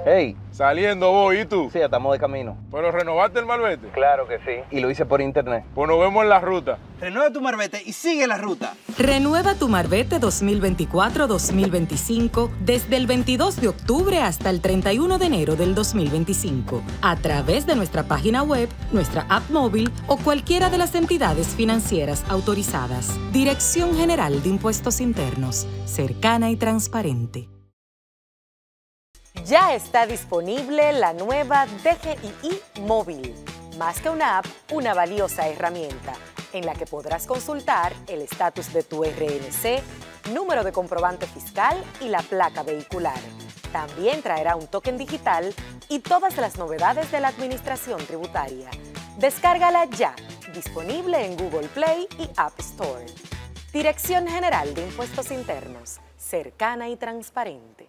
Hey. Saliendo voy, ¿y tú? Sí, estamos de camino. ¿Pero renovaste el malvete? Claro que sí. Y lo hice por internet. Pues nos vemos en la ruta. Renueva tu marbete y sigue la ruta. Renueva tu marbete 2024-2025 desde el 22 de octubre hasta el 31 de enero del 2025 a través de nuestra página web, nuestra app móvil o cualquiera de las entidades financieras autorizadas. Dirección General de Impuestos Internos, cercana y transparente. Ya está disponible la nueva DGII Móvil. Más que una app, una valiosa herramienta en la que podrás consultar el estatus de tu RNC, número de comprobante fiscal y la placa vehicular. También traerá un token digital y todas las novedades de la administración tributaria. Descárgala ya, disponible en Google Play y App Store. Dirección General de Impuestos Internos, cercana y transparente.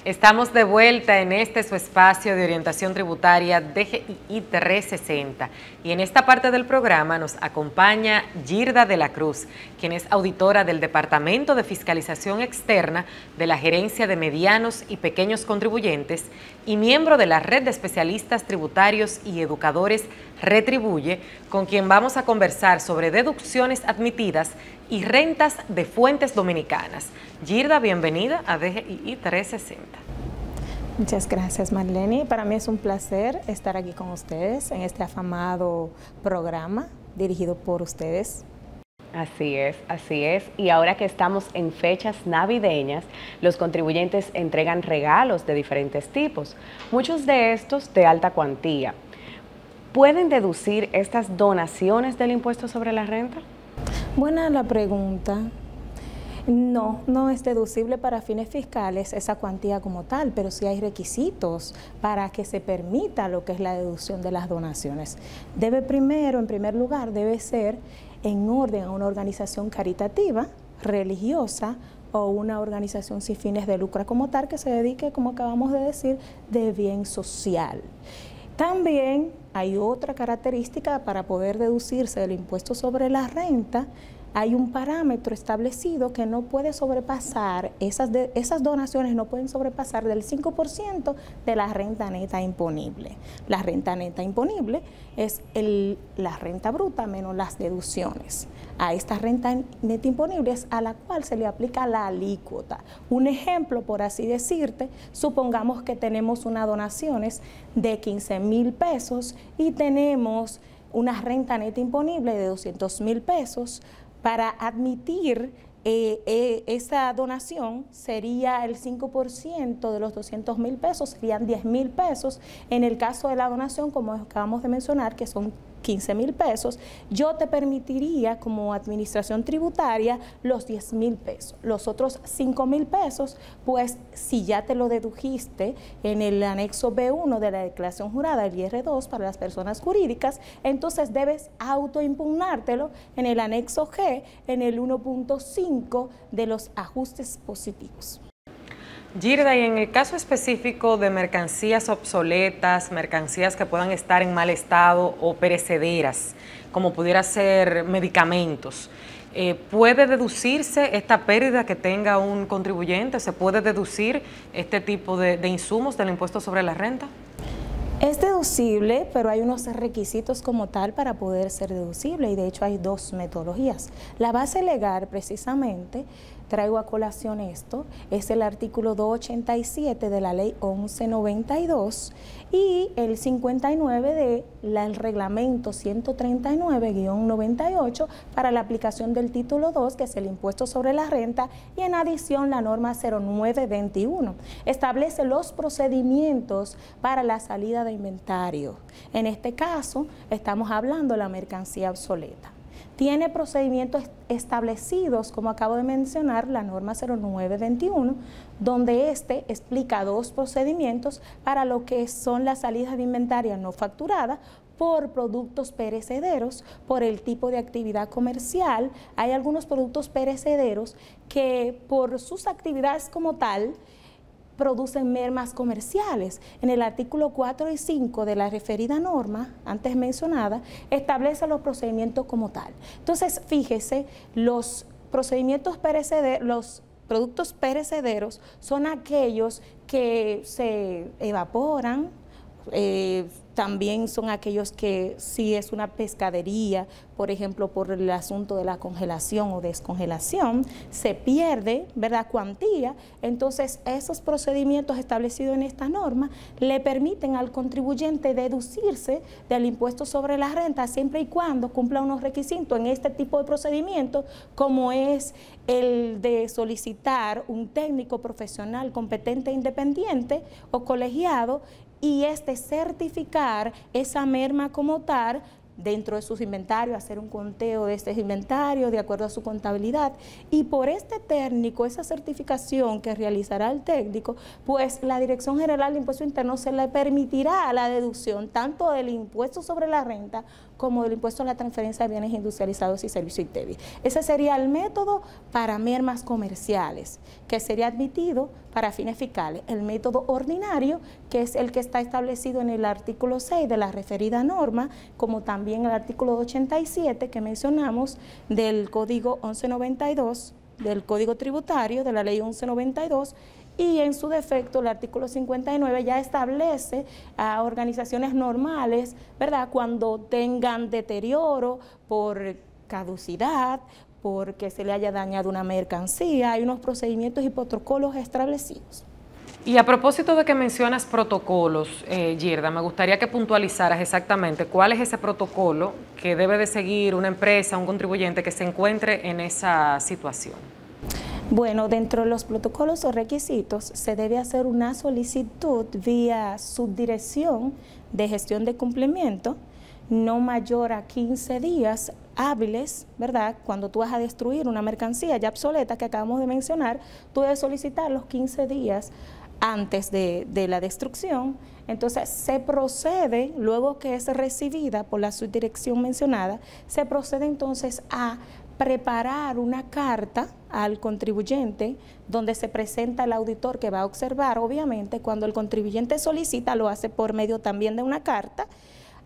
Estamos de vuelta en su espacio de orientación tributaria DGII 360 y en esta parte del programa nos acompaña Girda de la Cruz, quien es auditora del Departamento de Fiscalización Externa de la Gerencia de Medianos y Pequeños Contribuyentes y miembro de la Red de Especialistas Tributarios y Educadores Retribuye, con quien vamos a conversar sobre deducciones admitidas y rentas de fuentes dominicanas. Girda, bienvenida a DGII 360. Muchas gracias, Marlene. Para mí es un placer estar aquí con ustedes en este afamado programa dirigido por ustedes. Así es, así es. Y ahora que estamos en fechas navideñas, los contribuyentes entregan regalos de diferentes tipos, muchos de estos de alta cuantía. ¿Pueden deducir estas donaciones del impuesto sobre la renta? Buena la pregunta. No es deducible para fines fiscales esa cuantía como tal, pero sí hay requisitos para que se permita lo que es la deducción de las donaciones. En primer lugar, debe ser en orden a una organización caritativa, religiosa o una organización sin fines de lucro como tal que se dedique, como acabamos de decir, de bien social. También hay otra característica para poder deducirse del impuesto sobre la renta. Hay un parámetro establecido que no puede sobrepasar, esas donaciones no pueden sobrepasar del 5% de la renta neta imponible. La renta neta imponible es la renta bruta menos las deducciones. A esta renta neta imponible es a la cual se le aplica la alícuota. Un ejemplo, por así decirte, supongamos que tenemos unas donaciones de 15,000 pesos y tenemos una renta neta imponible de 200,000 pesos. Para admitir esa donación sería el 5% de los 200,000 pesos, serían 10,000 pesos. En el caso de la donación, como acabamos de mencionar, que son 15,000 pesos, yo te permitiría como administración tributaria los 10,000 pesos. Los otros 5,000 pesos, pues si ya te lo dedujiste en el anexo B1 de la declaración jurada, el IR2 para las personas jurídicas, entonces debes autoimpugnártelo en el anexo G, en el 1.5 de los ajustes positivos. Girda, y en el caso específico de mercancías obsoletas, mercancías que puedan estar en mal estado o perecederas, como pudiera ser medicamentos, ¿puede deducirse esta pérdida que tenga un contribuyente? ¿Se puede deducir este tipo de insumos del impuesto sobre la renta? Es deducible, pero hay unos requisitos como tal para poder ser deducible, y de hecho hay dos metodologías. La base legal, precisamente, traigo a colación esto, es el artículo 287 de la ley 1192 y el 59 del reglamento 139-98 para la aplicación del título 2, que es el impuesto sobre la renta, y en adición la norma 0921. Establece los procedimientos para la salida de inventario. En este caso, estamos hablando de la mercancía obsoleta. Tiene procedimientos establecidos, como acabo de mencionar, la norma 0921, donde explica dos procedimientos para lo que son las salidas de inventario no facturadas por productos perecederos, por el tipo de actividad comercial. Hay algunos productos perecederos que por sus actividades como tal producen mermas comerciales. En el artículo 4 y 5 de la referida norma, antes mencionada, establece los procedimientos como tal. Entonces, fíjese, los procedimientos perecederos, los productos perecederos son aquellos que se evaporan, también son aquellos que si es una pescadería, por ejemplo, por el asunto de la congelación o descongelación, se pierde, ¿verdad?, cuantía. Entonces, esos procedimientos establecidos en esta norma le permiten al contribuyente deducirse del impuesto sobre la renta siempre y cuando cumpla unos requisitos en este tipo de procedimientos, como es el de solicitar un técnico profesional competente e independiente o colegiado, y certificar esa merma como tal dentro de sus inventarios, hacer un conteo de este inventario de acuerdo a su contabilidad, y por este técnico, esa certificación que realizará el técnico, pues la Dirección General de Impuesto Interno se le permitirá la deducción tanto del impuesto sobre la renta como del impuesto a la transferencia de bienes industrializados y servicios ITEBI. Ese sería el método para mermas comerciales, que sería admitido para fines fiscales. El método ordinario, que es el que está establecido en el artículo 6 de la referida norma, como también el artículo 87 que mencionamos del Código 1192, del Código Tributario, de la Ley 1192, y en su defecto el artículo 59 ya establece a organizaciones normales, ¿verdad?, cuando tengan deterioro por caducidad, porque se le haya dañado una mercancía. Hay unos procedimientos y protocolos establecidos. Y a propósito de que mencionas protocolos, Girda, me gustaría que puntualizaras exactamente cuál es ese protocolo que debe de seguir una empresa, un contribuyente que se encuentre en esa situación. Bueno, dentro de los protocolos o requisitos se debe hacer una solicitud vía subdirección de gestión de cumplimiento, no mayor a 15 días hábiles, ¿verdad? Cuando tú vas a destruir una mercancía ya obsoleta que acabamos de mencionar, tú debes solicitar los 15 días antes de la destrucción. Entonces se procede, luego que es recibida por la subdirección mencionada, se procede entonces a preparar una carta al contribuyente donde se presenta el auditor que va a observar. Obviamente, cuando el contribuyente solicita, lo hace por medio también de una carta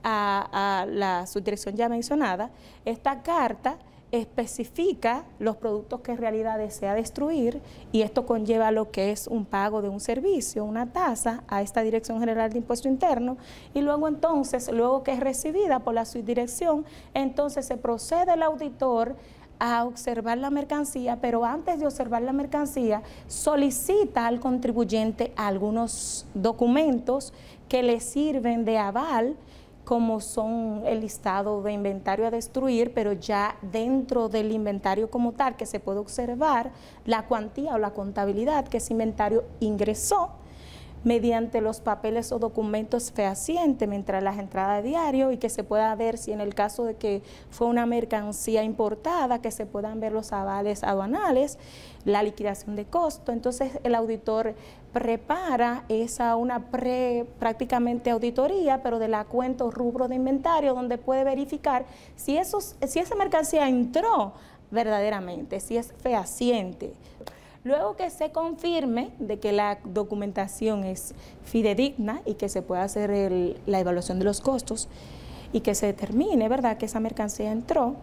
a la subdirección ya mencionada. Esta carta especifica los productos que en realidad desea destruir, y esto conlleva lo que es un pago de un servicio, una tasa a esta Dirección General de Impuesto Interno, y luego entonces, luego que es recibida por la subdirección, entonces se procede el auditor a observar la mercancía, pero antes de observar la mercancía solicita al contribuyente algunos documentos que le sirven de aval, como son el listado de inventario a destruir, pero ya dentro del inventario como tal, que se puede observar la cuantía o la contabilidad que ese inventario ingresó. mediante los papeles o documentos fehacientes mientras las entradas de diario y que se pueda ver si en el caso de que fue una mercancía importada, que se puedan ver los avales aduanales, la liquidación de costo. Entonces el auditor prepara prácticamente auditoría, pero de la cuenta o rubro de inventario, donde puede verificar si esa mercancía entró verdaderamente, si es fehaciente. Luego que se confirme de que la documentación es fidedigna y que se pueda hacer la evaluación de los costos y que se determine, ¿verdad?, que esa mercancía entró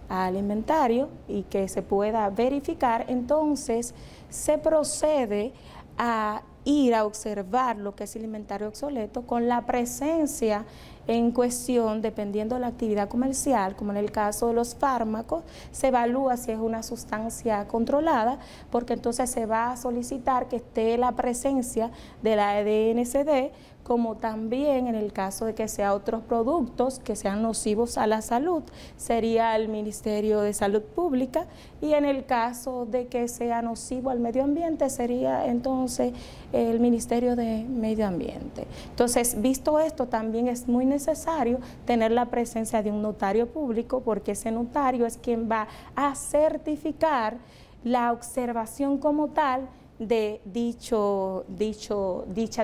al inventario y que se pueda verificar, entonces se procede a ir a observar lo que es el inventario obsoleto con la presencia en cuestión, dependiendo de la actividad comercial, como en el caso de los fármacos, se evalúa si es una sustancia controlada, porque entonces se va a solicitar que esté la presencia de la EDNCD, como también en el caso de que sea otros productos que sean nocivos a la salud, sería el Ministerio de Salud Pública, y en el caso de que sea nocivo al medio ambiente, sería entonces el Ministerio de Medio Ambiente. Entonces, visto esto, también es muy necesario tener la presencia de un notario público, porque ese notario es quien va a certificar la observación como tal de dicha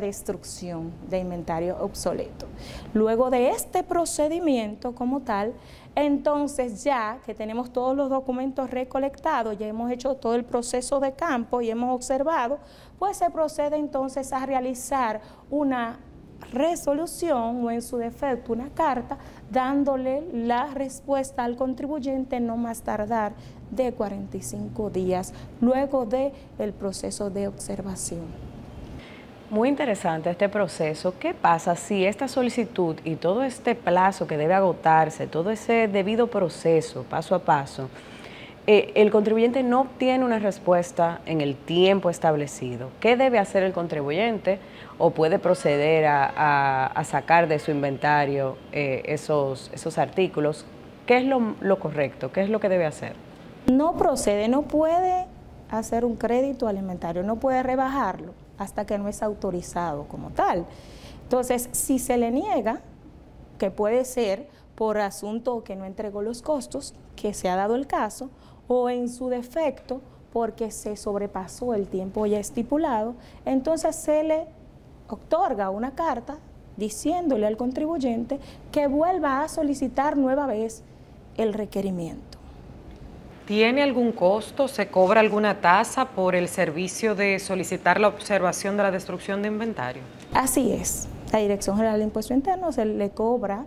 destrucción de inventario obsoleto. Luego de este procedimiento como tal, entonces ya que tenemos todos los documentos recolectados, ya hemos hecho todo el proceso de campo y hemos observado, pues se procede entonces a realizar una resolución o en su defecto una carta dándole la respuesta al contribuyente no más tardar de 45 días luego del proceso de observación. Muy interesante este proceso. ¿Qué pasa si esta solicitud y todo este plazo que debe agotarse, todo ese debido proceso paso a paso, el contribuyente no obtiene una respuesta en el tiempo establecido? ¿Qué debe hacer el contribuyente? ¿O puede proceder a sacar de su inventario esos artículos? ¿Qué es lo correcto? ¿Qué es lo que debe hacer? No procede, no puede hacer un crédito al inventario, no puede rebajarlo hasta que no es autorizado como tal. Entonces, si se le niega, que puede ser por asunto que no entregó los costos, que se ha dado el caso, o en su defecto porque se sobrepasó el tiempo ya estipulado, entonces se le otorga una carta diciéndole al contribuyente que vuelva a solicitar nueva vez el requerimiento. ¿Tiene algún costo? ¿Se cobra alguna tasa por el servicio de solicitar la observación de la destrucción de inventario? Así es. La Dirección General de Impuesto Interno se le cobra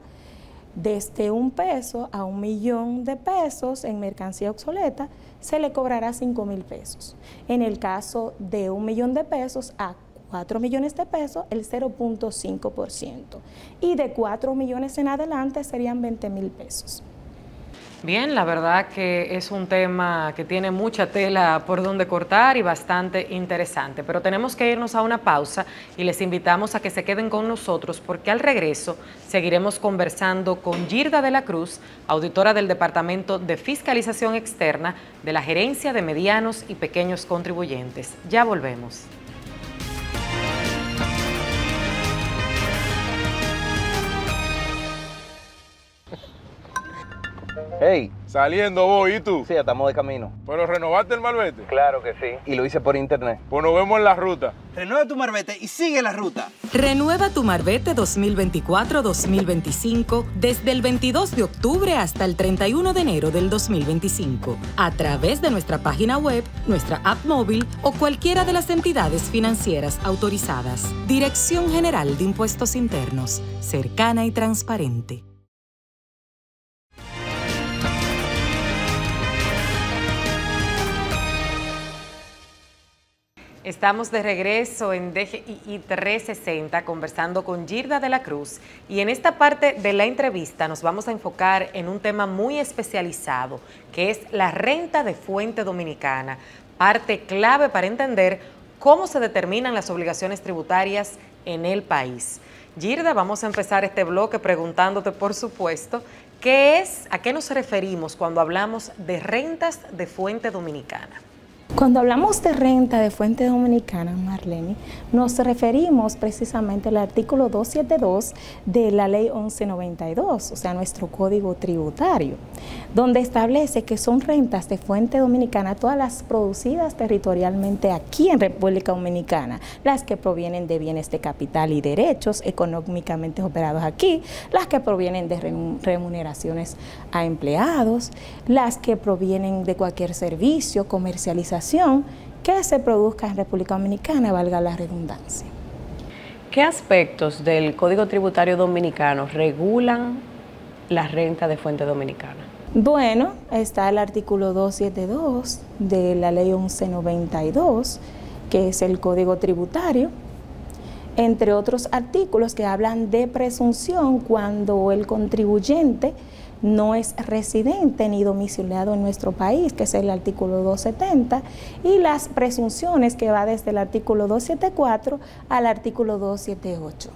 desde $1 a $1.000.000 de pesos en mercancía obsoleta, se le cobrará 5.000 pesos. En el caso de $1.000.000 de pesos a 4 millones de pesos, el 0.5%. Y de 4 millones en adelante serían 20.000 pesos. Bien, la verdad que es un tema que tiene mucha tela por donde cortar y bastante interesante, pero tenemos que irnos a una pausa y les invitamos a que se queden con nosotros porque al regreso seguiremos conversando con Girda de la Cruz, auditora del Departamento de Fiscalización Externa de la Gerencia de Medianos y Pequeños Contribuyentes. Ya volvemos. Hey. Saliendo voy, ¿y tú? Sí, estamos de camino. ¿Pero renovaste el malvete? Claro que sí. Y lo hice por internet. Pues nos vemos en la ruta. Renueva tu marbete y sigue la ruta. Renueva tu marbete 2024-2025 desde el 22 de octubre hasta el 31 de enero del 2025 a través de nuestra página web, nuestra app móvil o cualquiera de las entidades financieras autorizadas. Dirección General de Impuestos Internos, cercana y transparente. Estamos de regreso en DGI 360 conversando con Girda de la Cruz y en esta parte de la entrevista nos vamos a enfocar en un tema muy especializado que es la renta de fuente dominicana, parte clave para entender cómo se determinan las obligaciones tributarias en el país. Girda, vamos a empezar este bloque preguntándote, por supuesto, ¿a qué nos referimos cuando hablamos de rentas de fuente dominicana? Cuando hablamos de renta de fuente dominicana, Marlene, nos referimos precisamente al artículo 272 de la ley 1192, o sea, nuestro código tributario, donde establece que son rentas de fuente dominicana todas las producidas territorialmente aquí en República Dominicana, las que provienen de bienes de capital y derechos económicamente operados aquí, las que provienen de remuneraciones a empleados, las que provienen de cualquier servicio, comercialización, que se produzca en República Dominicana, valga la redundancia. ¿Qué aspectos del Código Tributario Dominicano regulan la renta de fuente dominicana? Bueno, está el artículo 272 de la ley 1192, que es el Código Tributario, entre otros artículos que hablan de presunción cuando el contribuyente no es residente ni domiciliado en nuestro país, que es el artículo 270, y las presunciones que va desde el artículo 274 al artículo 278.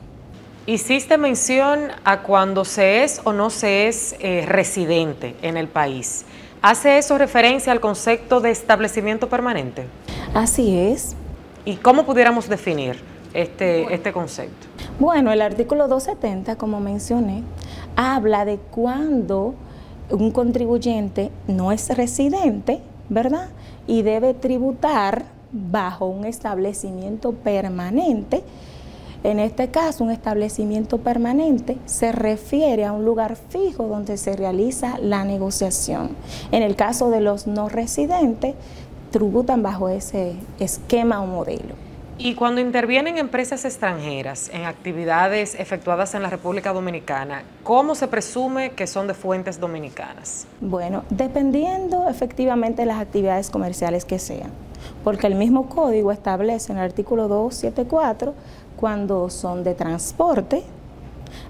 Hiciste mención a cuando se es o no se es residente en el país. ¿Hace eso referencia al concepto de establecimiento permanente? Así es. ¿Y cómo pudiéramos definir este concepto? Bueno, el artículo 270, como mencioné, habla de cuando un contribuyente no es residente, ¿verdad? Y debe tributar bajo un establecimiento permanente. En este caso, un establecimiento permanente se refiere a un lugar fijo donde se realiza la negociación. En el caso de los no residentes, tributan bajo ese esquema o modelo. Y cuando intervienen empresas extranjeras en actividades efectuadas en la República Dominicana, ¿cómo se presume que son de fuentes dominicanas? Bueno, dependiendo efectivamente de las actividades comerciales que sean, porque el mismo código establece en el artículo 274 cuando son de transporte.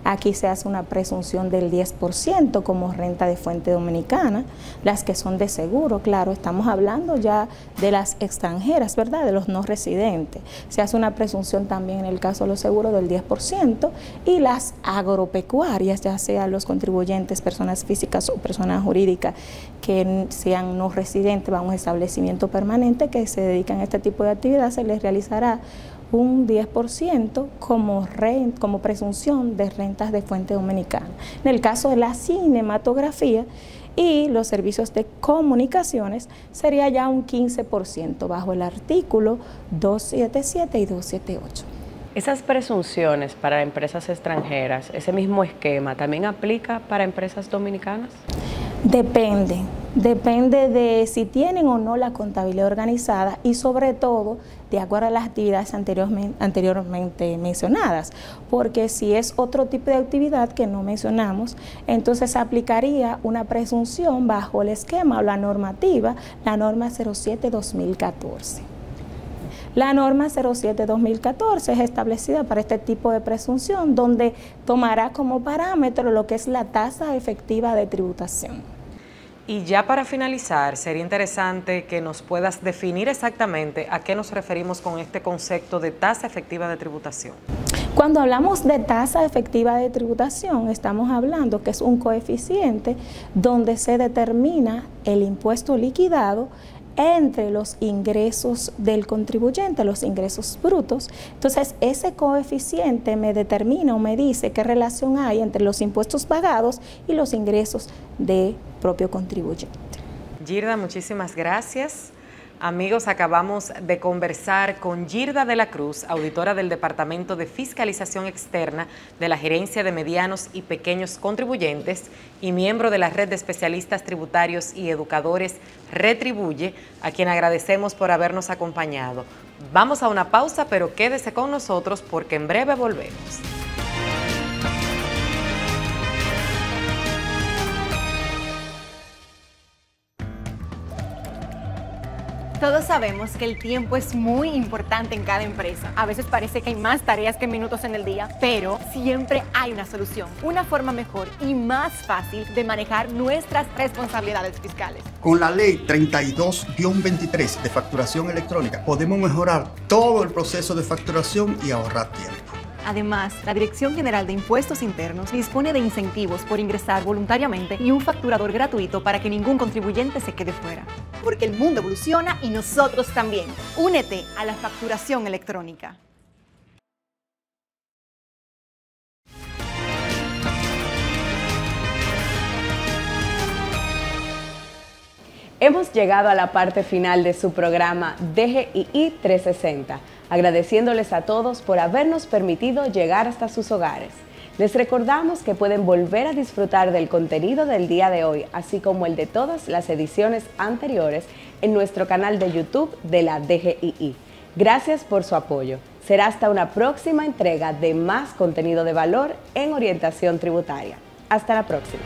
Aquí se hace una presunción del 10% como renta de fuente dominicana. Las que son de seguro, claro, estamos hablando ya de las extranjeras, ¿verdad? De los no residentes. Se hace una presunción también en el caso de los seguros del 10%, y las agropecuarias, ya sea los contribuyentes, personas físicas o personas jurídicas que sean no residentes, van a un establecimiento permanente que se dedican a este tipo de actividad, se les realizará un 10% como presunción de rentas de fuente dominicana. En el caso de la cinematografía y los servicios de comunicaciones sería ya un 15% bajo el artículo 277 y 278. Esas presunciones para empresas extranjeras, ese mismo esquema, ¿también aplica para empresas dominicanas? Depende de si tienen o no la contabilidad organizada y sobre todo de acuerdo a las actividades anteriormente mencionadas, porque si es otro tipo de actividad que no mencionamos, entonces aplicaría una presunción bajo el esquema o la normativa, la norma 07-2014. La norma 07-2014 es establecida para este tipo de presunción, donde tomará como parámetro lo que es la tasa efectiva de tributación. Y ya para finalizar, sería interesante que nos puedas definir exactamente a qué nos referimos con este concepto de tasa efectiva de tributación. Cuando hablamos de tasa efectiva de tributación, estamos hablando que es un coeficiente donde se determina el impuesto liquidado entre los ingresos del contribuyente, los ingresos brutos. Entonces, ese coeficiente me determina o me dice qué relación hay entre los impuestos pagados y los ingresos del propio contribuyente. Girda, muchísimas gracias. Amigos, acabamos de conversar con Girda de la Cruz, auditora del Departamento de Fiscalización Externa de la Gerencia de Medianos y Pequeños Contribuyentes y miembro de la Red de Especialistas Tributarios y Educadores Retribuye, a quien agradecemos por habernos acompañado. Vamos a una pausa, pero quédese con nosotros porque en breve volvemos. Todos sabemos que el tiempo es muy importante en cada empresa. A veces parece que hay más tareas que minutos en el día, pero siempre hay una solución, una forma mejor y más fácil de manejar nuestras responsabilidades fiscales. Con la ley 32-23 de facturación electrónica podemos mejorar todo el proceso de facturación y ahorrar tiempo. Además, la Dirección General de Impuestos Internos dispone de incentivos por ingresar voluntariamente y un facturador gratuito para que ningún contribuyente se quede fuera. Porque el mundo evoluciona y nosotros también. Únete a la facturación electrónica. Hemos llegado a la parte final de su programa DGII 360, agradeciéndoles a todos por habernos permitido llegar hasta sus hogares. Les recordamos que pueden volver a disfrutar del contenido del día de hoy, así como el de todas las ediciones anteriores, en nuestro canal de YouTube de la DGII. Gracias por su apoyo. Será hasta una próxima entrega de más contenido de valor en orientación tributaria. Hasta la próxima.